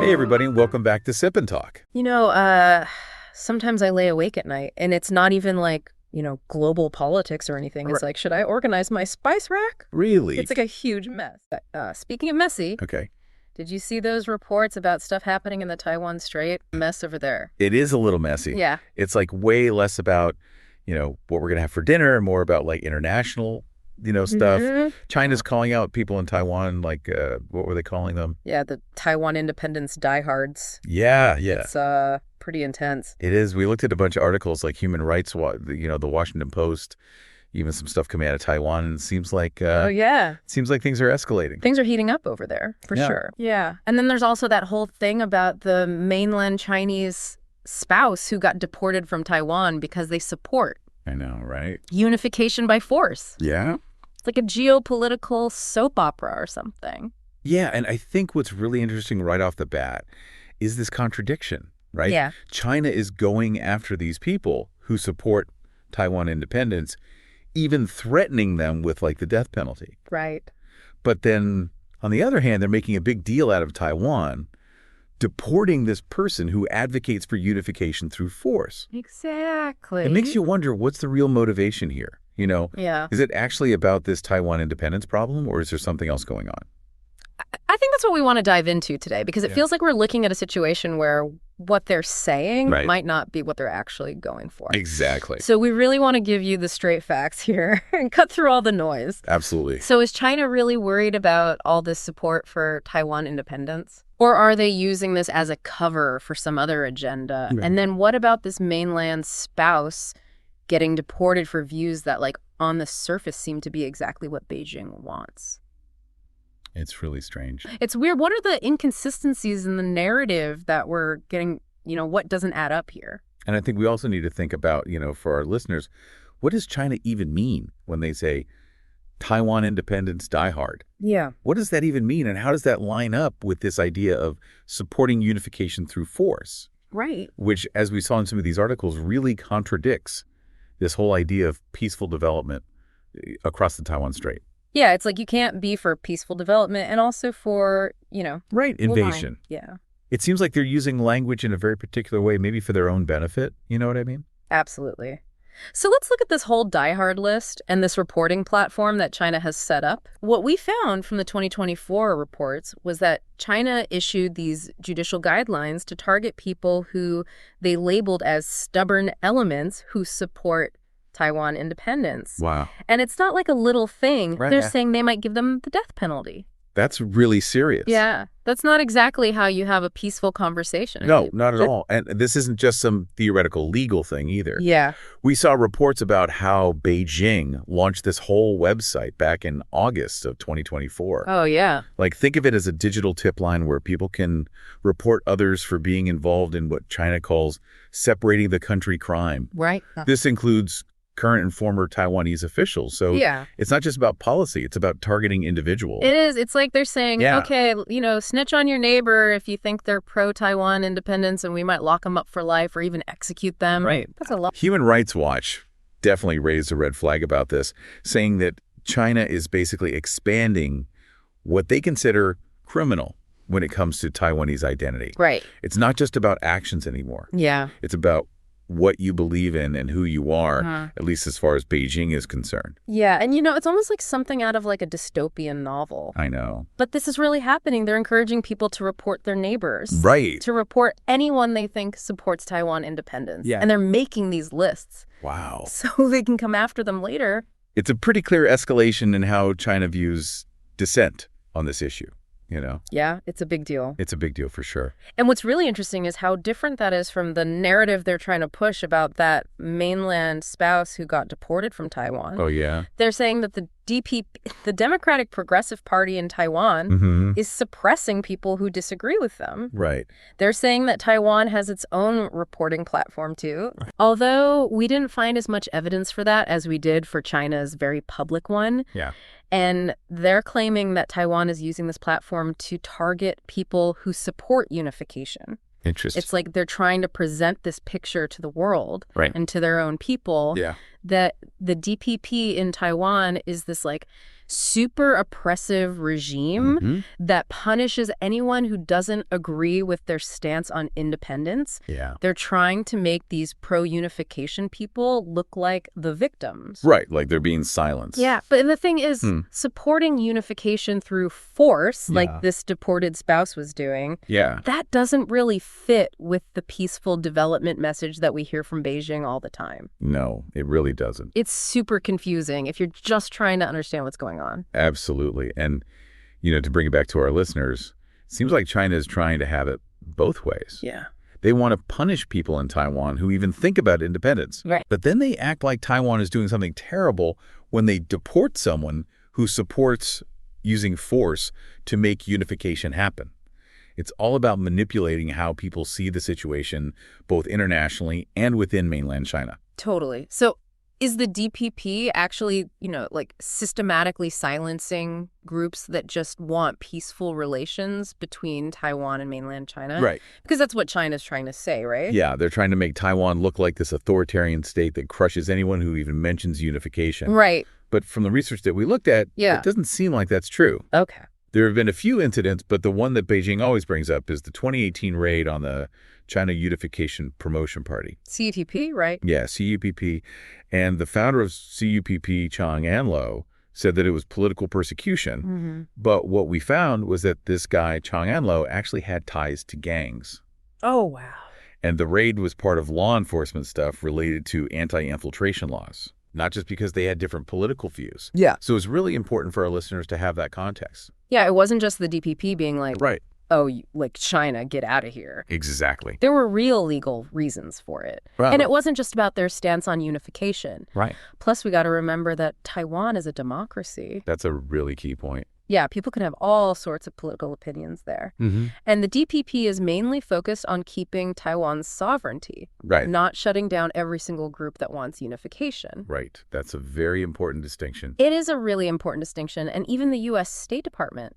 Hey everybody, and welcome back to Sip and Talk. Sometimes I lay awake at night, and it's not even like, global politics or anything. It's like, should I organize my spice rack? Really? It's like a huge mess. Speaking of messy, Okay. did you see those reports about stuff happening in the Taiwan Strait? Mess over there. It is a little messy. Yeah. It's like way less about, what we're going to have for dinner and more about like international, stuff. Mm-hmm. China's calling out people in Taiwan, like, what were they calling them? Yeah, the Taiwan independence diehards. Yeah. It's pretty intense. It is. We looked at a bunch of articles like Human Rights, the Washington Post, even some stuff coming out of Taiwan, and it seems like seems like things are escalating. Things are heating up over there, for sure. Yeah. And then there's also that whole thing about the mainland Chinese spouse who got deported from Taiwan because they support I know, right? unification by force. Yeah. It's like a geopolitical soap opera or something. Yeah, and I think what's really interesting right off the bat is this contradiction, right? Yeah. China is going after these people who support Taiwan independence, even threatening them with like the death penalty. Right. But then on the other hand, they're making a big deal out of Taiwan, deporting this person who advocates for unification through force. Exactly. It makes you wonder, what's the real motivation here? Yeah. Is it actually about this Taiwan independence problem, or is there something else going on? I think that's what we want to dive into today, because it feels like we're looking at a situation where what they're saying might not be what they're actually going for. Exactly. So we really want to give you the straight facts here and cut through all the noise. Absolutely. So is China really worried about all this support for Taiwan independence? Or are they using this as a cover for some other agenda? Right. And then what about this mainland spouse getting deported for views that, like, on the surface seem to be exactly what Beijing wants? It's really strange. It's weird. What are the inconsistencies in the narrative that we're getting, what doesn't add up here? And I think we also need to think about, for our listeners, what does China even mean when they say Taiwan independence die hard? Yeah. What does that even mean? And how does that line up with this idea of supporting unification through force? Right. Which, as we saw in some of these articles, really contradicts this whole idea of peaceful development across the Taiwan Strait. Yeah, it's like you can't be for peaceful development and also for, Right, invasion. Yeah. It seems like they're using language in a very particular way, maybe for their own benefit. You know what I mean? Absolutely. So let's look at this whole diehard list and this reporting platform that China has set up. What we found from the 2024 reports was that China issued these judicial guidelines to target people who they labeled as stubborn elements who support Taiwan independence. Wow. And it's not like a little thing. Right. They're saying they might give them the death penalty. That's really serious. Yeah. That's not exactly how you have a peaceful conversation. No, not at all. And this isn't just some theoretical legal thing either. Yeah. We saw reports about how Beijing launched this whole website back in August of 2024. Oh, yeah. Like, think of it as a digital tip line where people can report others for being involved in what China calls separating the country crime. Right. This includes current and former Taiwanese officials. So it's not just about policy, it's about targeting individuals. It is. It's like they're saying, okay, snitch on your neighbor if you think they're pro-Taiwan independence and we might lock them up for life or even execute them. Right. That's a lot. Human Rights Watch definitely raised a red flag about this, saying that China is basically expanding what they consider criminal when it comes to Taiwanese identity. Right. It's not just about actions anymore. Yeah. It's about what you believe in and who you are, at least as far as Beijing is concerned. Yeah, and it's almost like something out of like a dystopian novel. I know. But this is really happening. They're encouraging people to report their neighbors. Right. To report anyone they think supports Taiwan independence. Yeah. And they're making these lists. Wow. So they can come after them later. It's a pretty clear escalation in how China views dissent on this issue. Yeah, it's a big deal. It's a big deal for sure. And what's really interesting is how different that is from the narrative they're trying to push about that mainland spouse who got deported from Taiwan. Oh, yeah? They're saying that the Democratic Progressive Party in Taiwan is suppressing people who disagree with them. Right. They're saying that Taiwan has its own reporting platform, too. Although we didn't find as much evidence for that as we did for China's very public one. Yeah. And they're claiming that Taiwan is using this platform to target people who support unification. Interesting. It's like they're trying to present this picture to the world and to their own people that the DPP in Taiwan is this like super oppressive regime that punishes anyone who doesn't agree with their stance on independence. Yeah. They're trying to make these pro-unification people look like the victims. Right, like they're being silenced. Yeah, but the thing is, supporting unification through force, like this deported spouse was doing, that doesn't really fit with the peaceful development message that we hear from Beijing all the time. No, it really doesn't. It's super confusing if you're just trying to understand what's going on. Absolutely. And, to bring it back to our listeners, it seems like China is trying to have it both ways. Yeah. They want to punish people in Taiwan who even think about independence. Right. But then they act like Taiwan is doing something terrible when they deport someone who supports using force to make unification happen. It's all about manipulating how people see the situation, both internationally and within mainland China. Totally. So is the DPP actually, systematically silencing groups that just want peaceful relations between Taiwan and mainland China? Right. Because that's what China's trying to say, right? Yeah, they're trying to make Taiwan look like this authoritarian state that crushes anyone who even mentions unification. Right. But from the research that we looked at, it doesn't seem like that's true. Okay. There have been a few incidents, but the one that Beijing always brings up is the 2018 raid on the China Unification Promotion Party. CUTP, right? Yeah, CUPP. And the founder of CUPP, Chang Anlo, said that it was political persecution. But what we found was that this guy, Chang Anlo, actually had ties to gangs. Oh, wow. And the raid was part of law enforcement stuff related to anti-infiltration laws, not just because they had different political views. Yeah. So it's really important for our listeners to have that context. Yeah, it wasn't just the DPP being like, right. Oh, China, get out of here. Exactly. There were real legal reasons for it. Right. And it wasn't just about their stance on unification. Right. Plus, we got to remember that Taiwan is a democracy. That's a really key point. Yeah, people can have all sorts of political opinions there. And the DPP is mainly focused on keeping Taiwan's sovereignty, not shutting down every single group that wants unification. Right. That's a very important distinction. It is a really important distinction. And even the U.S. State Department,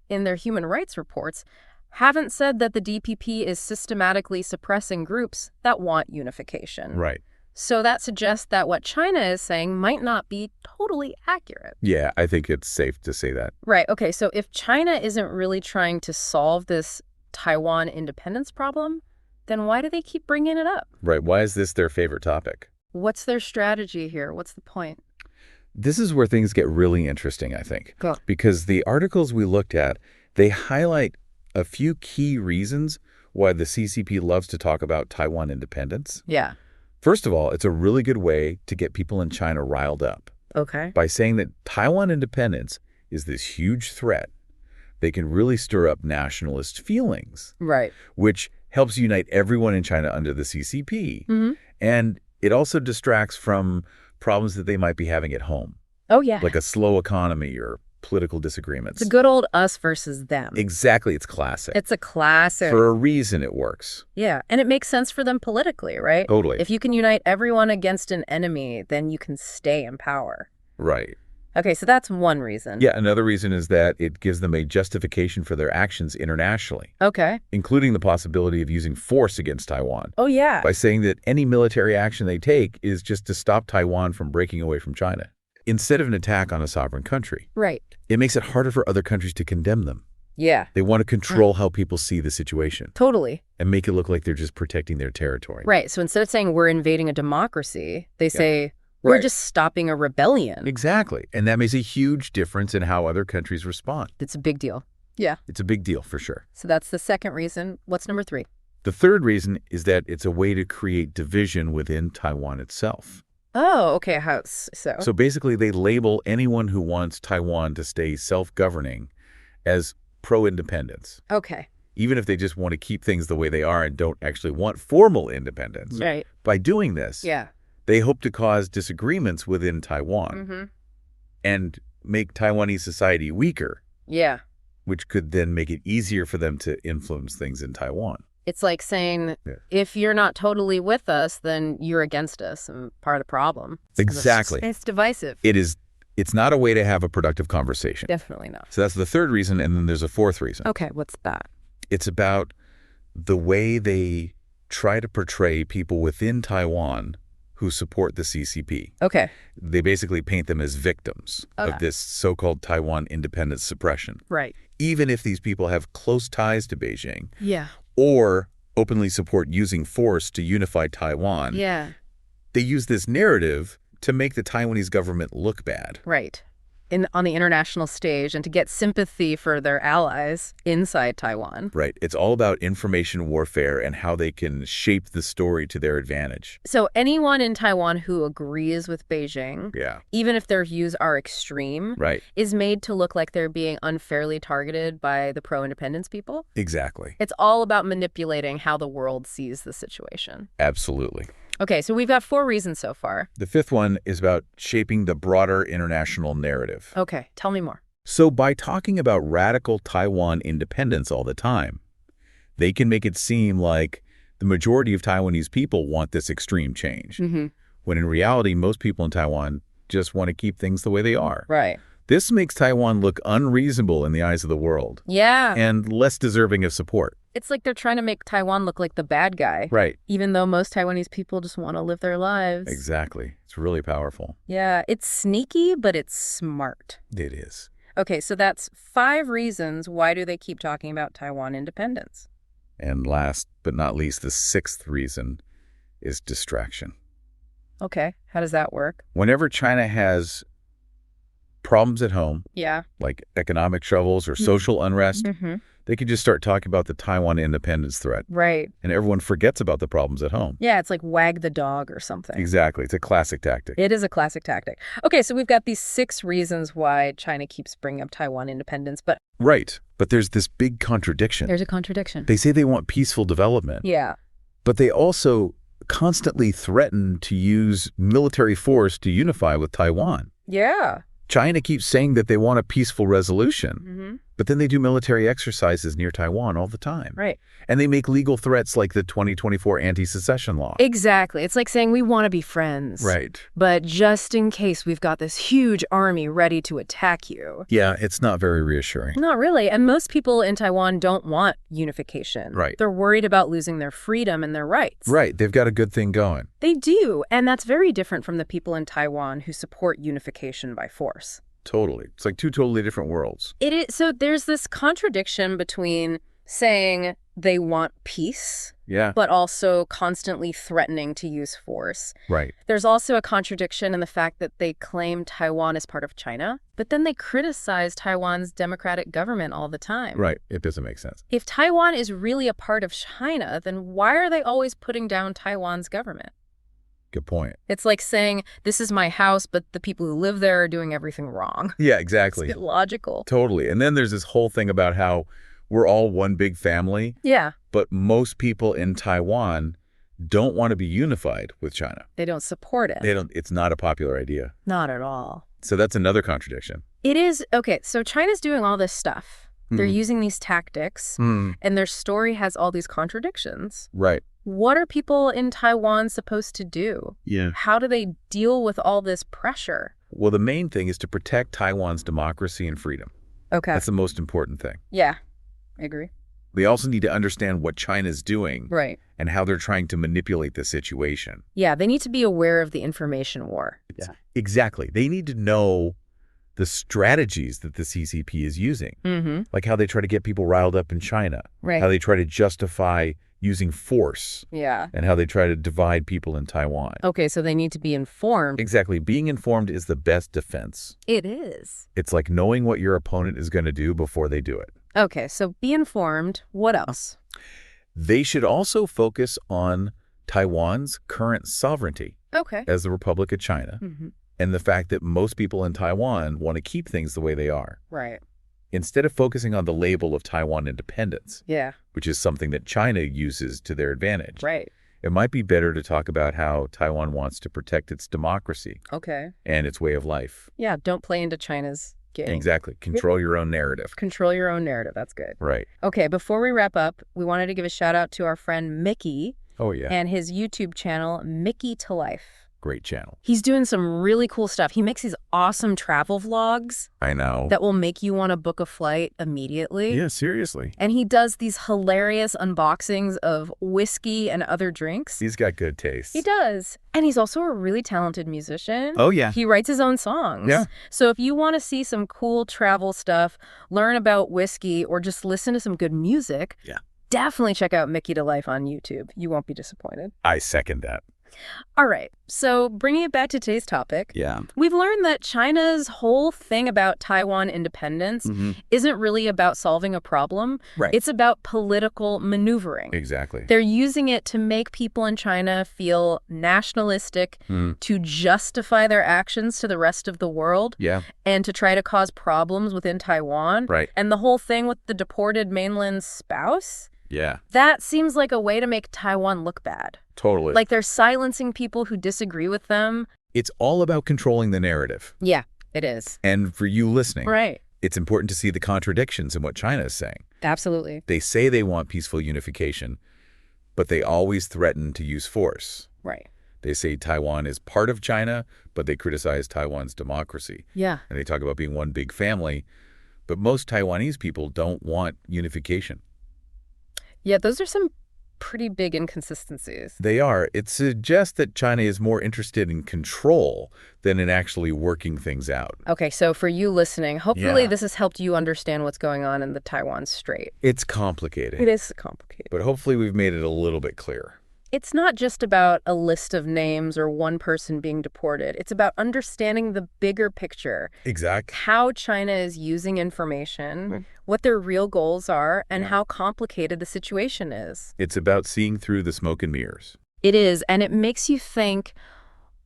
in their human rights reports, haven't said that the DPP is systematically suppressing groups that want unification. Right. So that suggests that what China is saying might not be totally accurate. Yeah, I think it's safe to say that. Right. Okay. So if China isn't really trying to solve this Taiwan independence problem, then why do they keep bringing it up? Right. Why is this their favorite topic? What's their strategy here? What's the point? This is where things get really interesting, I think. Cool. Because the articles we looked at, they highlight a few key reasons why the CCP loves to talk about Taiwan independence. Yeah. First of all, it's a really good way to get people in China riled up. Okay. By saying that Taiwan independence is this huge threat, they can really stir up nationalist feelings. Right. Which helps unite everyone in China under the CCP. And it also distracts from problems that they might be having at home. Oh, yeah. Like a slow economy or political disagreements. It's a good old us versus them. Exactly. It's classic. It's a classic. For a reason it works. Yeah. And it makes sense for them politically, right? Totally. If you can unite everyone against an enemy, then you can stay in power. Right. Okay, so that's one reason. Yeah, another reason is that it gives them a justification for their actions internationally. Okay. Including the possibility of using force against Taiwan. Oh, yeah. By saying that any military action they take is just to stop Taiwan from breaking away from China. Instead of an attack on a sovereign country. Right. It makes it harder for other countries to condemn them. Yeah. They want to control how people see the situation. Totally. And make it look like they're just protecting their territory. Right. So instead of saying we're invading a democracy, they say we're just stopping a rebellion. Exactly. And that makes a huge difference in how other countries respond. It's a big deal. Yeah. It's a big deal for sure. So that's the second reason. What's number 3? The third reason is that it's a way to create division within Taiwan itself. Oh, okay. How so? So basically, they label anyone who wants Taiwan to stay self-governing as pro-independence. Okay. Even if they just want to keep things the way they are and don't actually want formal independence. Right. By doing this, they hope to cause disagreements within Taiwan and make Taiwanese society weaker. Yeah. Which could then make it easier for them to influence things in Taiwan. It's like saying, if you're not totally with us, then you're against us and part of the problem. Exactly. It's divisive. It's not a way to have a productive conversation. Definitely not. So that's the third reason, and then there's a fourth reason. Okay, what's that? It's about the way they try to portray people within Taiwan who support the CCP. Okay. They basically paint them as victims of this so-called Taiwan independence suppression. Right. Even if these people have close ties to Beijing. Yeah. Or openly support using force to unify Taiwan. Yeah. They use this narrative to make the Taiwanese government look bad. Right. On the international stage and to get sympathy for their allies inside Taiwan. Right. It's all about information warfare and how they can shape the story to their advantage. So anyone in Taiwan who agrees with Beijing, even if their views are extreme, is made to look like they're being unfairly targeted by the pro-independence people? Exactly. It's all about manipulating how the world sees the situation. Absolutely. Okay, so we've got 4 reasons so far. The 5th one is about shaping the broader international narrative. Okay, tell me more. So by talking about radical Taiwan independence all the time, they can make it seem like the majority of Taiwanese people want this extreme change, when in reality, most people in Taiwan just want to keep things the way they are. Right. This makes Taiwan look unreasonable in the eyes of the world. Yeah. And less deserving of support. It's like they're trying to make Taiwan look like the bad guy. Right. Even though most Taiwanese people just want to live their lives. Exactly. It's really powerful. Yeah, it's sneaky, but it's smart. It is. Okay, so that's 5 reasons why do they keep talking about Taiwan independence. And last but not least, the 6th reason is distraction. Okay, how does that work? Whenever China has problems at home, like economic troubles or social unrest, they could just start talking about the Taiwan independence threat. Right. And everyone forgets about the problems at home. Yeah, it's like wag the dog or something. Exactly. It's a classic tactic. It is a classic tactic. Okay, so we've got these 6 reasons why China keeps bringing up Taiwan independence, but... Right. But there's this big contradiction. There's a contradiction. They say they want peaceful development. Yeah. But they also constantly threaten to use military force to unify with Taiwan. Yeah. China keeps saying that they want a peaceful resolution, but then they do military exercises near Taiwan all the time. Right. And they make legal threats like the 2024 anti-secession law. Exactly. It's like saying we want to be friends. Right. But just in case we've got this huge army ready to attack you. Yeah, it's not very reassuring. Not really. And most people in Taiwan don't want unification. Right. They're worried about losing their freedom and their rights. Right. They've got a good thing going. They do. And that's very different from the people in Taiwan who support unification by force. Totally. It's like 2 totally different worlds. It is. So there's this contradiction between saying they want peace, but also constantly threatening to use force. Right. There's also a contradiction in the fact that they claim Taiwan is part of China, but then they criticize Taiwan's democratic government all the time. Right. It doesn't make sense. If Taiwan is really a part of China, then why are they always putting down Taiwan's government? Good point. It's like saying, this is my house, but the people who live there are doing everything wrong. Yeah, exactly. It's illogical. Totally. And then there's this whole thing about how we're all one big family. Yeah. But most people in Taiwan don't want to be unified with China. They don't support it. It's not a popular idea. Not at all. So that's another contradiction. It is. Okay, so China's doing all this stuff. They're using these tactics, and their story has all these contradictions. Right. What are people in Taiwan supposed to do? Yeah. How do they deal with all this pressure? Well, the main thing is to protect Taiwan's democracy and freedom. Okay. That's the most important thing. Yeah, I agree. They also need to understand what China's doing. Right. And how they're trying to manipulate the situation. Yeah, they need to be aware of the information war. Yeah. Exactly. They need to know the strategies that the CCP is using. Like how they try to get people riled up in China. Right. How they try to justify using force. Yeah. And how they try to divide people in Taiwan. Okay, so they need to be informed. Exactly. Being informed is the best defense. It is. It's like knowing what your opponent is going to do before they do it. Okay, so be informed. What else? They should also focus on Taiwan's current sovereignty as the Republic of China. And the fact that most people in Taiwan want to keep things the way they are. Right. Instead of focusing on the label of Taiwan independence, which is something that China uses to their advantage. Right. It might be better to talk about how Taiwan wants to protect its democracy. And its way of life. Yeah, don't play into China's game. Exactly. Control your own narrative. Control your own narrative. That's good. Right. Okay, before we wrap up, we wanted to give a shout out to our friend Mickey. Oh, yeah. And his YouTube channel, Mickytolife. Great channel. He's doing some really cool stuff. He makes these awesome travel vlogs. I know. That will make you want to book a flight immediately. Yeah, seriously. And he does these hilarious unboxings of whiskey and other drinks. He's got good taste. He does. And he's also a really talented musician. Oh, yeah. He writes his own songs. Yeah. So if you want to see some cool travel stuff, learn about whiskey, or just listen to some good music, definitely check out Mickytolife on YouTube. You won't be disappointed. I second that. All right. So bringing it back to today's topic, we've learned that China's whole thing about Taiwan independence isn't really about solving a problem. Right. It's about political maneuvering. Exactly. They're using it to make people in China feel nationalistic, to justify their actions to the rest of the world, and to try to cause problems within Taiwan. Right. And the whole thing with the deported mainland spouse? Yeah. That seems like a way to make Taiwan look bad. Totally. Like they're silencing people who disagree with them. It's all about controlling the narrative. Yeah, it is. And for you listening, it's important to see the contradictions in what China is saying. Absolutely. They say they want peaceful unification, but they always threaten to use force. Right. They say Taiwan is part of China, but they criticize Taiwan's democracy. Yeah. And they talk about being one big family, but most Taiwanese people don't want unification. Yeah, those are some pretty big inconsistencies. They are. It suggests that China is more interested in control than in actually working things out. Okay, so for you listening, hopefully this has helped you understand what's going on in the Taiwan Strait. It's complicated. It is complicated. But hopefully we've made it a little bit clearer. It's not just about a list of names or one person being deported. It's about understanding the bigger picture. Exactly. How China is using information, what their real goals are, and how complicated the situation is. It's about seeing through the smoke and mirrors. It is, and it makes you think,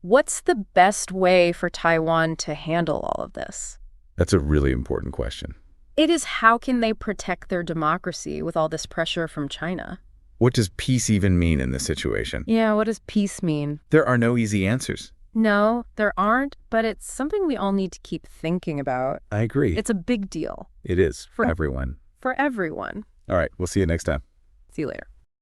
what's the best way for Taiwan to handle all of this? That's a really important question. It is, how can they protect their democracy with all this pressure from China? What does peace even mean in this situation? Yeah, what does peace mean? There are no easy answers. No, there aren't, but it's something we all need to keep thinking about. I agree. It's a big deal. It is for everyone. For everyone. All right, we'll see you next time. See you later.